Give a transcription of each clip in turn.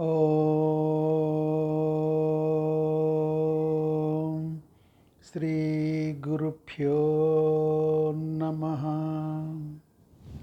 ఓం శ్రీ గురుభ్యో నమః.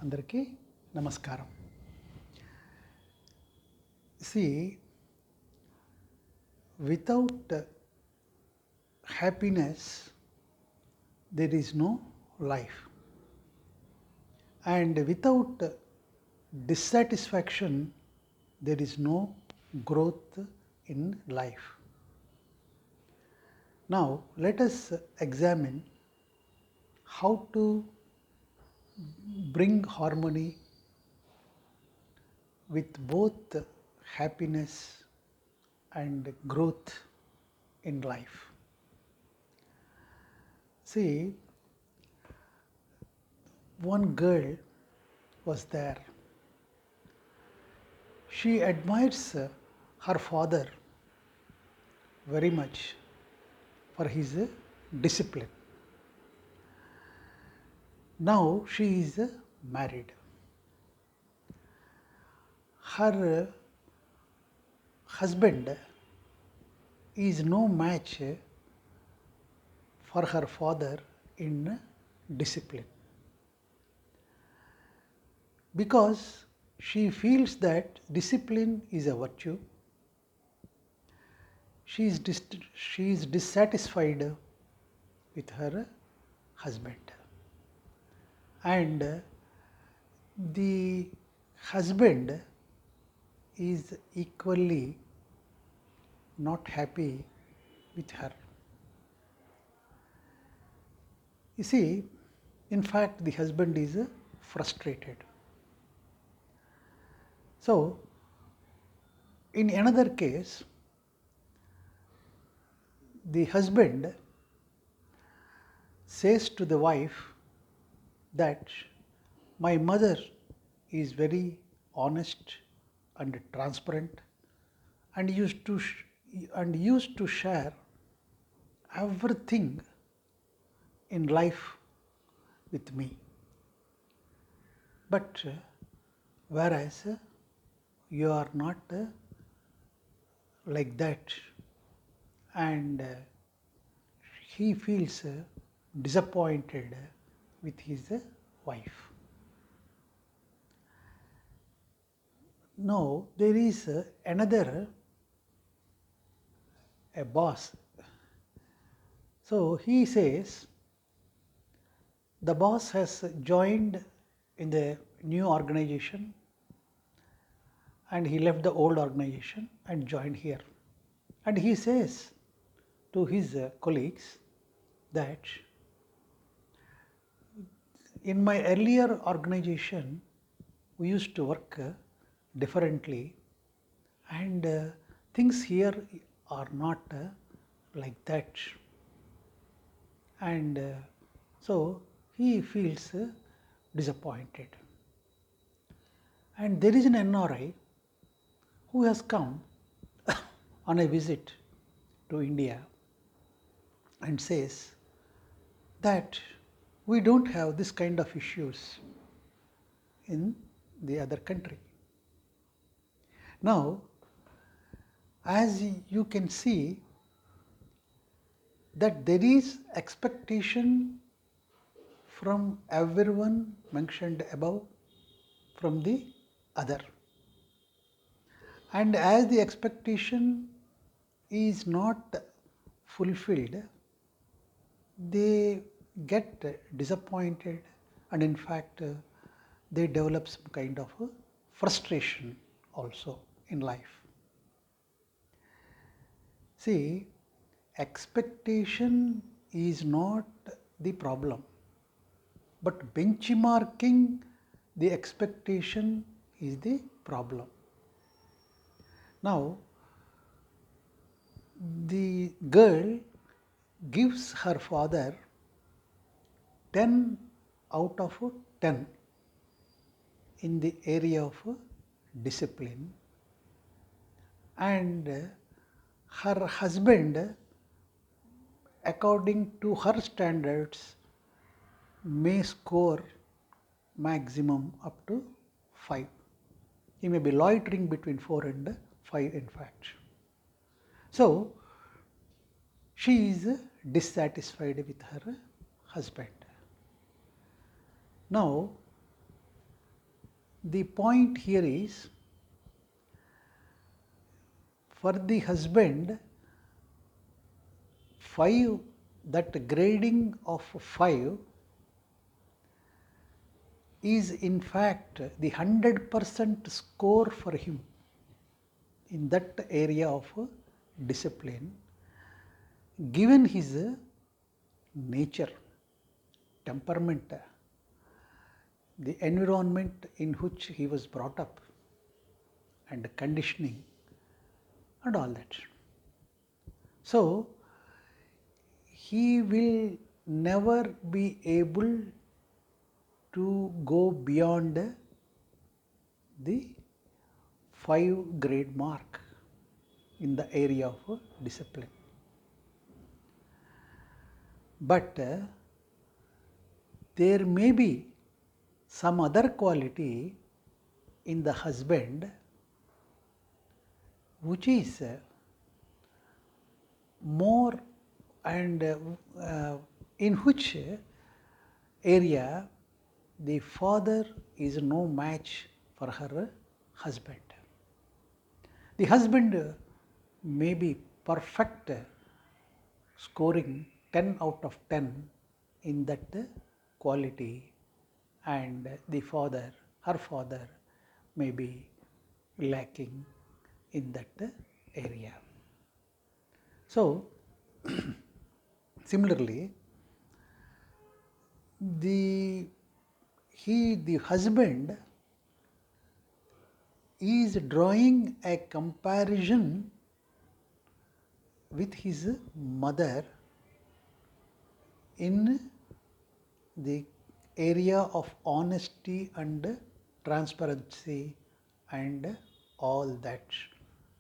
అందరికీ నమస్కారం. See, without happiness there is no life, and without dissatisfaction there is no growth in life. Now let us examine how to bring harmony with both happiness and growth in life. See, one girl was there. She admires her father very much for his discipline. Now she is married. Her husband is no match for her father in discipline, because she feels that discipline is a virtue. She is dissatisfied with her husband, and the husband is equally not happy with her. You see, in fact, the husband is frustrated. So, in another case, the husband says to the wife that my mother is very honest and transparent and used to share everything in life with me. But whereas you are not like that, and he feels disappointed with his wife. Now there is another a boss. So he says the boss has joined in the new organization and he left the old organization and joined here. And he says to his colleagues that in my earlier organization we used to work differently, and things here are not like that, and so he feels disappointed. And there is an NRI who has come on a visit to India and says that we don't have this kind of issues in the other country. Now, as you can see that there is expectation from everyone mentioned above from the other, and as the expectation is not fulfilled, they get disappointed, and in fact they develop some kind of frustration also in life. See, expectation is not the problem, but benchmarking the expectation is the problem. Now, the girl gives her father 10 out of 10 in the area of discipline, and her husband, according to her standards, may score maximum up to 5. He may be loitering between 4 and 5 in fact. So she is dissatisfied with her husband. Now the point here is, for the husband, 5, that grading of 5 is in fact the 100% score for him in that area of discipline, given his nature, temperament, the environment in which he was brought up, and conditioning and all that. So he will never be able to go beyond the 5 grade mark in the area of discipline. But there may be some other quality in the husband which is more, and in which area the father is no match for her husband. The husband may be perfect, scoring 10 out of 10 in that quality, and the father, her father, may be lacking in that area. So similarly, the husband is drawing a comparison with his mother in the area of honesty and transparency and all that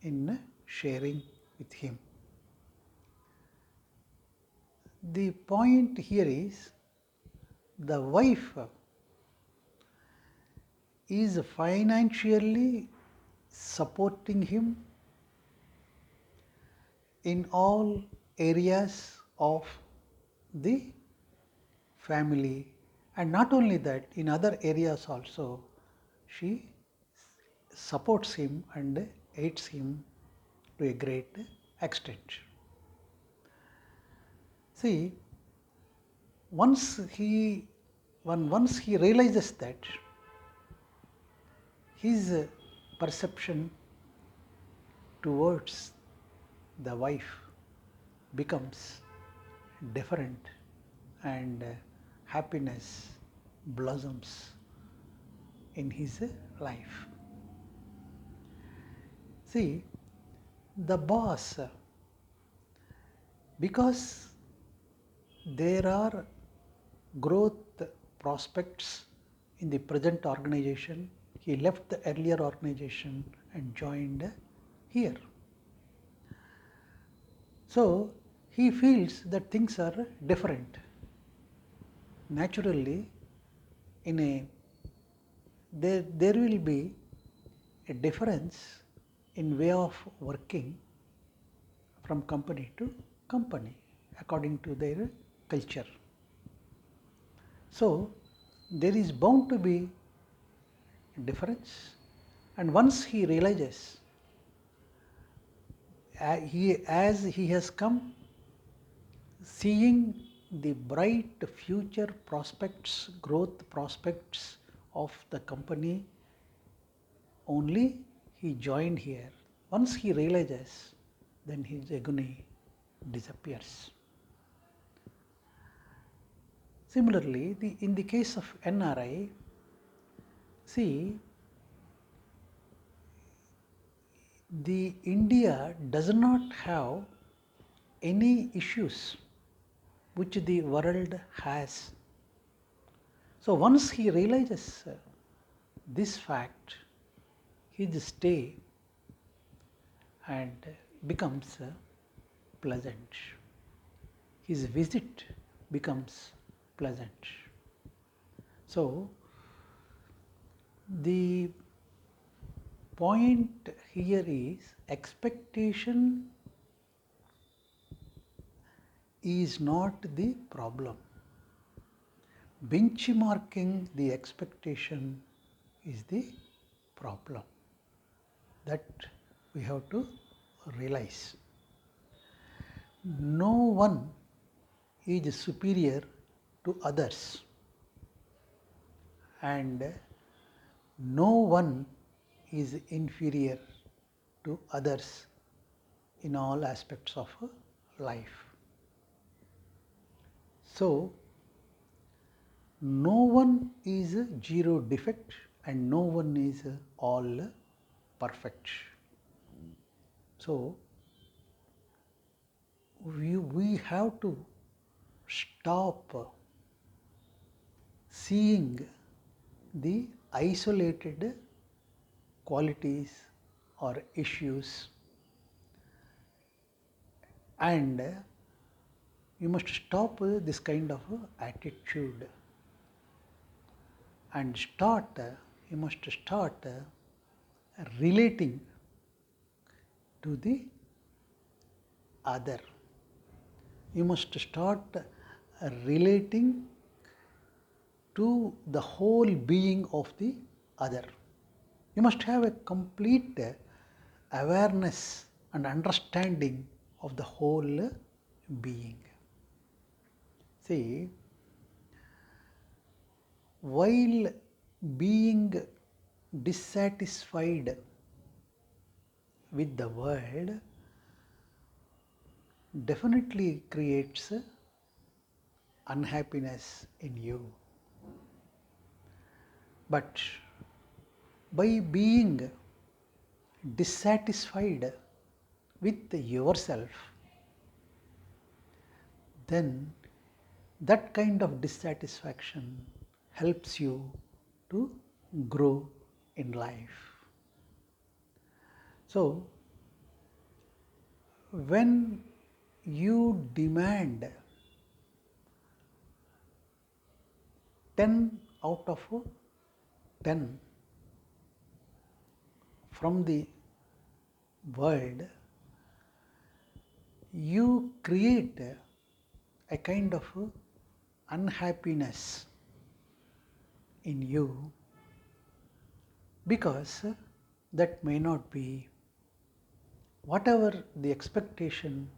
in sharing with him. The point here is, the wife is financially supporting him in all areas of the family, and not only that, in other areas also she supports him and aids him to a great extent. See, once he realizes that, his perception towards the wife becomes different, and happiness blossoms in his life. See, the boss, because there are growth prospects in the present organization, he left the earlier organization and joined here. So he feels that things are different. Naturally, there will be a difference in way of working from company to company according to their culture. So there is bound to be a difference, and once he realizes, as he has come seeing the bright future prospects, growth prospects of the company, only he joined here. Once he realizes, then his agony disappears. Similarly, in the case of NRI, see, the India does not have any issues which the world has. So once he realizes this fact, his stay and becomes pleasant. His visit becomes pleasant. So the point here is expectation is not the problem. Benchmarking the expectation is the problem. That we have to realize. No one is superior to others, and no one is inferior to others in all aspects of life. So, no one is a zero defect and no one is all perfect. So, we have to stop seeing the isolated qualities or issues, and you must stop this kind of attitude and you must start relating to the other. You must start relating to the whole being of the other. You must have a complete awareness and understanding of the whole being. See, while being dissatisfied with the world definitely creates unhappiness in you. But by being dissatisfied with yourself, then that kind of dissatisfaction helps you to grow in life. So, when you demand 10 out of 10 from the world, you create a kind of unhappiness in you, because that may not be whatever the expectation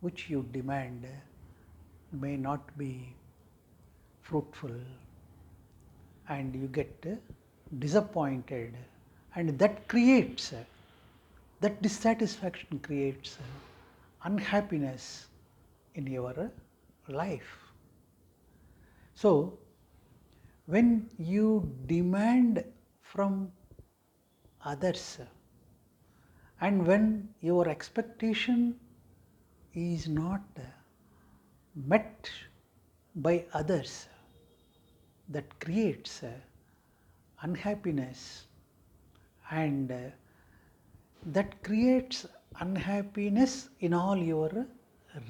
which you demand may not be fruitful, and you get disappointed, and that creates that dissatisfaction creates unhappiness in your life. So, when you demand from others and when your expectation is not met by others, that creates unhappiness, and that creates unhappiness in all your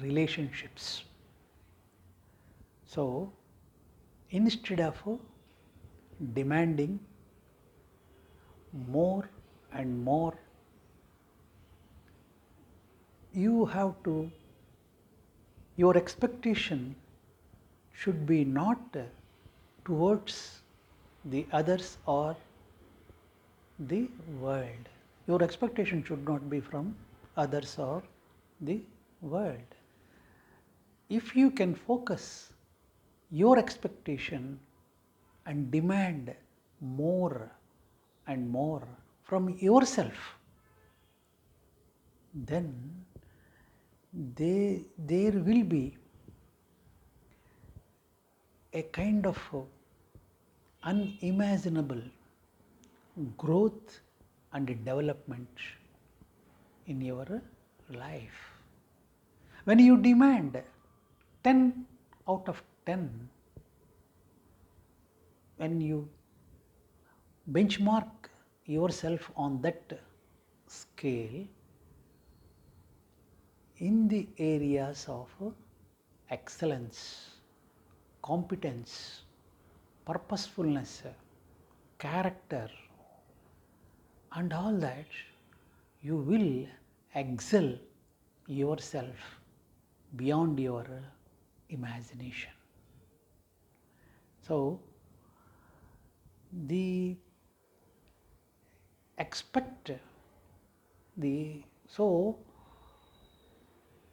relationships. So, instead of demanding more and more, you have to, your expectation should be not towards the others or the world. Your expectation should not be from others or the world. If you can focus your expectation and demand more and more from yourself, then there will be a kind of unimaginable growth and development in your life. When you demand 10 out of 10, when you benchmark yourself on that scale in the areas of excellence, competence, purposefulness, character, and all that, you will excel yourself beyond your imagination. So, the expect the so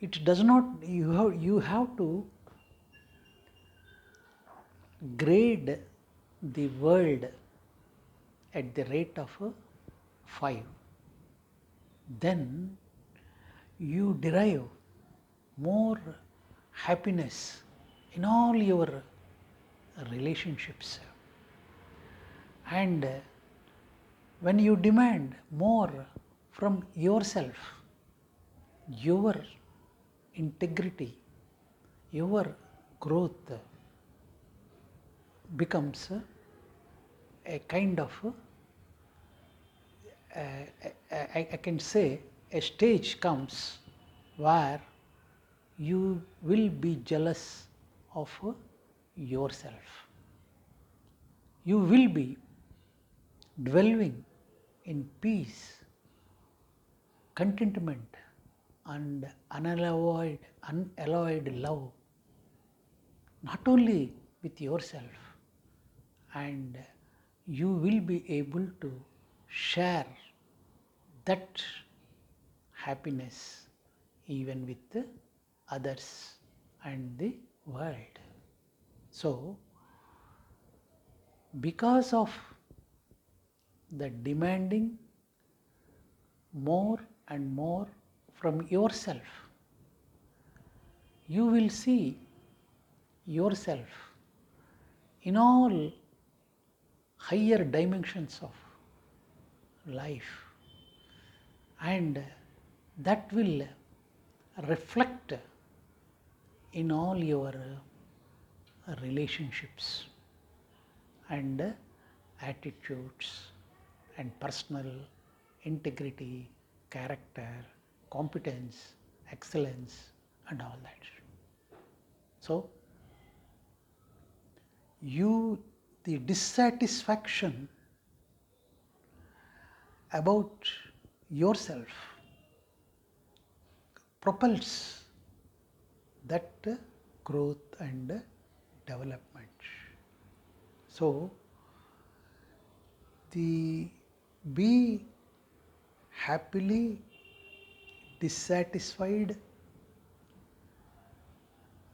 it does not, you have to grade the world at the rate of 5, then you derive more happiness in all your relationships. And when you demand more from yourself, your integrity, your growth becomes a kind of I can say a stage comes where you will be jealous of yourself. You will be dwelling in peace, contentment, and unalloyed love, not only with yourself, and you will be able to share that happiness even with the others and the world. So, because of the demanding more and more from yourself, you will see yourself in all higher dimensions of life, and that will reflect in all your relationships and attitudes and personal integrity, character, competence, excellence, and all that. So, the dissatisfaction about yourself propels that growth and development. So, be happily dissatisfied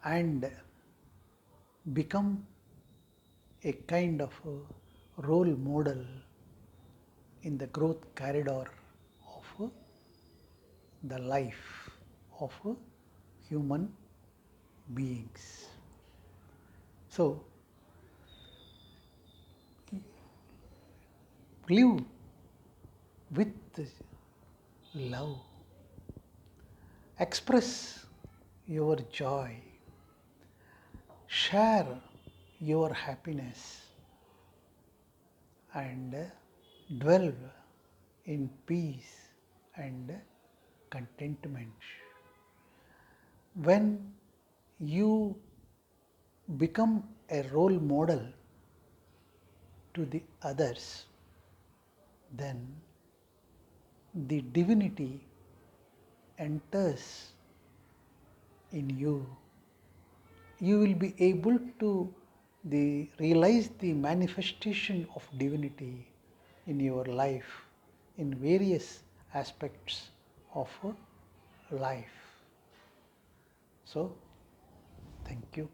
and become a kind of a role model in the growth corridor of the life of human beings. So, live with love, express your joy, share your happiness, and dwell in peace and contentment. When you become a role model to the others, then the divinity enters in you. You will be able to realize the manifestation of divinity in your life in various aspects of life. So, thank you.